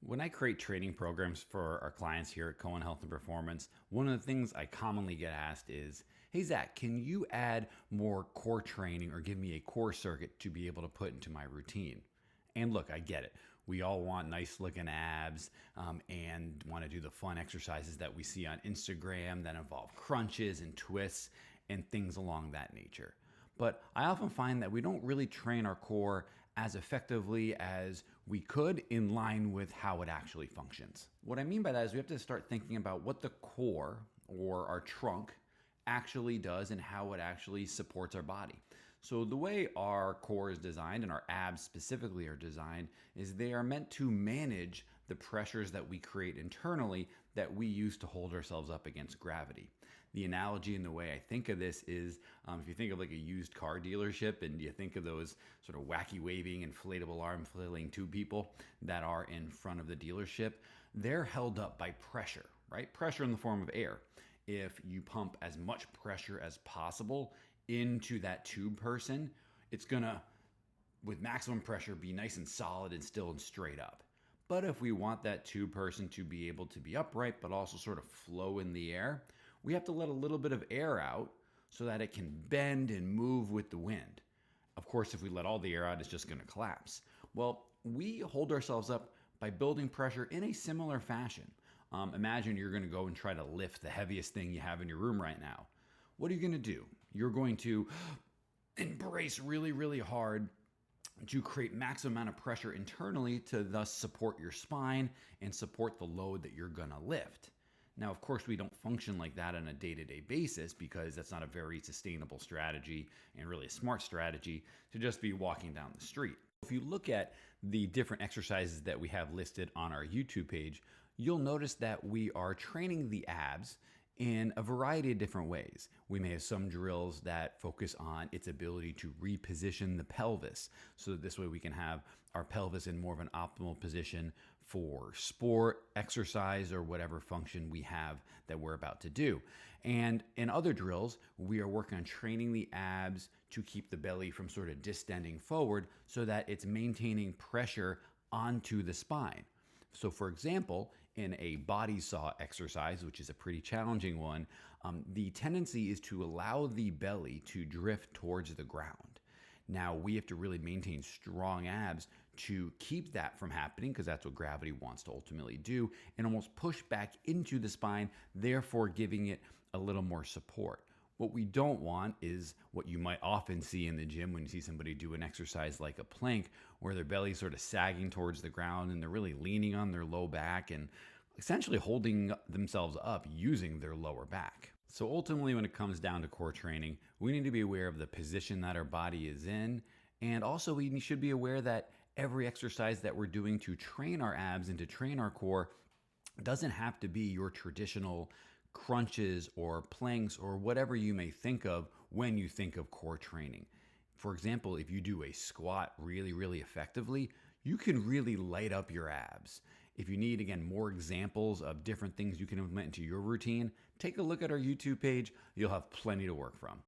When I create training programs for our clients here at Cohen Health and Performance, one of the things I commonly get asked is, "Hey Zach, can you add more core training or give me a core circuit to be able to put into my routine?" And look, I get it. We all want nice looking abs and want to do the fun exercises that we see on Instagram that involve crunches and twists and things along that nature. But I often find that we don't really train our core as effectively as we could in line with how it actually functions. What I mean by that is we have to start thinking about what the core or our trunk actually does and how it actually supports our body. So, the way our core is designed and our abs specifically are designed is they are meant to manage the pressures that we create internally that we use to hold ourselves up against gravity. The analogy and the way I think of this is if you think of like a used car dealership and you think of those sort of wacky waving inflatable arm flailing tube people that are in front of the dealership, they're held up by pressure, right? Pressure in the form of air. If you pump as much pressure as possible into that tube person, it's gonna, with maximum pressure, be nice and solid and still and straight up. But if we want that tube person to be able to be upright but also sort of flow in the air, we have to let a little bit of air out so that it can bend and move with the wind. Of course, if we let all the air out, it's just going to collapse. Well, we hold ourselves up by building pressure in a similar fashion. Imagine you're going to go and try to lift the heaviest thing you have in your room right now. What are you going to do? You're going to embrace really, really hard to create maximum amount of pressure internally to thus support your spine and support the load that you're going to lift. Now, of course, we don't function like that on a day-to-day basis because that's not a very sustainable strategy and really a smart strategy to just be walking down the street. If you look at the different exercises that we have listed on our YouTube page, you'll notice that we are training the abs in a variety of different ways. We may have some drills that focus on its ability to reposition the pelvis. So that this way we can have our pelvis in more of an optimal position for sport, exercise, or whatever function we have that we're about to do. And in other drills, we are working on training the abs to keep the belly from sort of distending forward so that it's maintaining pressure onto the spine. So, for example, in a body saw exercise, which is a pretty challenging one, the tendency is to allow the belly to drift towards the ground. Now, we have to really maintain strong abs to keep that from happening because that's what gravity wants to ultimately do and almost push back into the spine, therefore giving it a little more support. What we don't want is what you might often see in the gym when you see somebody do an exercise like a plank, where their belly's sort of sagging towards the ground and they're really leaning on their low back and essentially holding themselves up using their lower back. So ultimately, when it comes down to core training, we need to be aware of the position that our body is in. And also, we should be aware that every exercise that we're doing to train our abs and to train our core doesn't have to be your traditional crunches or planks or whatever you may think of when you think of core training. For example, if you do a squat really, really effectively, you can really light up your abs. If you need, again, more examples of different things you can implement into your routine, take a look at our YouTube page. You'll have plenty to work from.